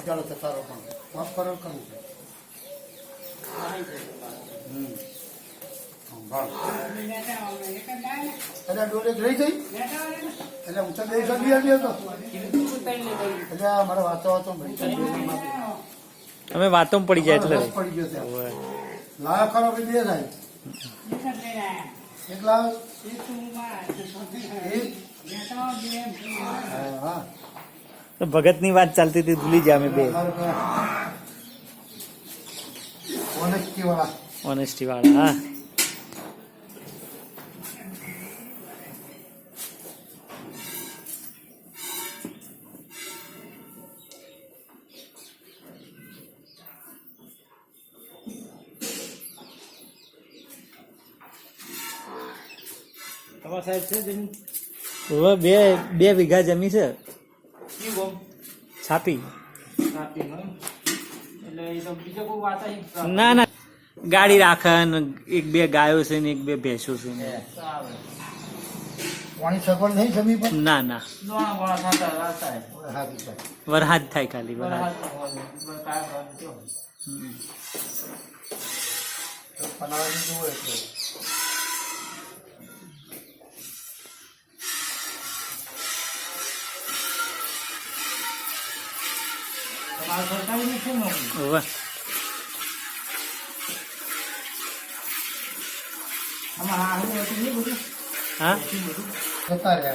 ચાલો તો તારો પણ માફ કરો કરવું એટલે ડોલે રહી જઈ એટલે ઊંચા બે સદી આવી હતો એટલે મારે વાતો અમે વાતો પડી જાય એટલે પડી ગયો ત્યાં લાવ ખરો બે થાય એક લાવ હા ભગત ની વાત ચાલતી હતી ભૂલી જાય અમે બે ઓનેસ્ટી વાળા હા બે વીઘા જમી છે છાપી ના ના ગાડી રાખે ને એક બે ગાયો છે ને એક બે ભેંસો છે ના ના વરસાદ થાય ખાલી વરસાદ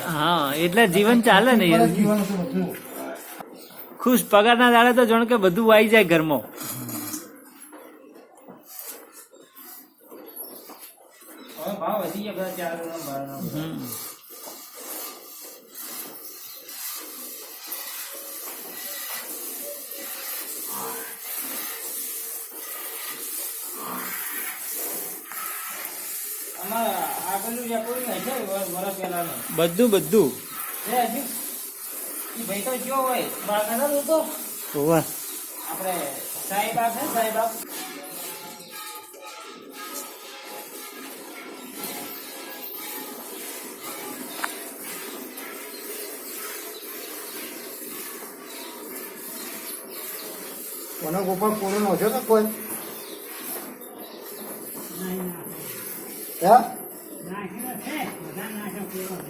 હા એટલે જીવન ચાલે ને ખુશ પગાર ના દાડે તો જાણ કે બધું આવી જાય ઘરમાં બધું બધું કોનો ગોપાલ કોનો નો છે ને કોઈ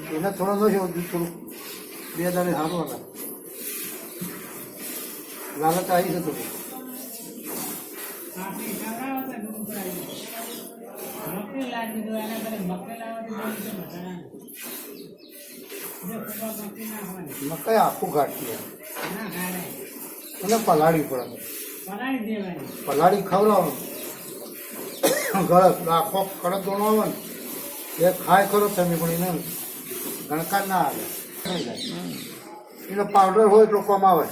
એને થોડો નો છે થોડું બે દાડે સારું હતા લાલચ આવી છે થોડું મકાઈ આખું ઘાટી અને પલાળી પડે પલાળી ખવડાવો ગળત આખો કડક દોણો આવે ને એ ખાય ખરો તમે પણ એને ગણકાર ના આવે એનો પાવડર હોય એટલો કમ આવે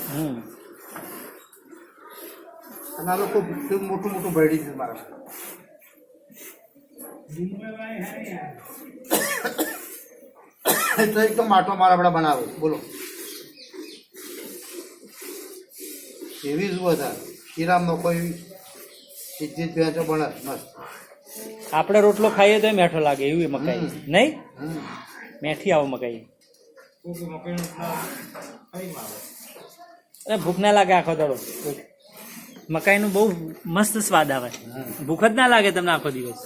અને આ લોકો મોટું મોટું ભેડી છે મારા તો એકદમ માટો મારા આપણા બનાવે બોલો એવી જ વધારે શ્રીરામનો કોઈ ઇજ્જત ભેંસો બને મસ્ત આપણે રોટલો ખાઈએ તો મેઠો લાગે એવું મકાઈ નહીં મેઠી આવે મકાઈ ભૂખ ના લાગે આખો દાડો મકાઈ નું બહુ મસ્ત સ્વાદ આવે ભૂખ જ ના લાગે તમને આખો દિવસ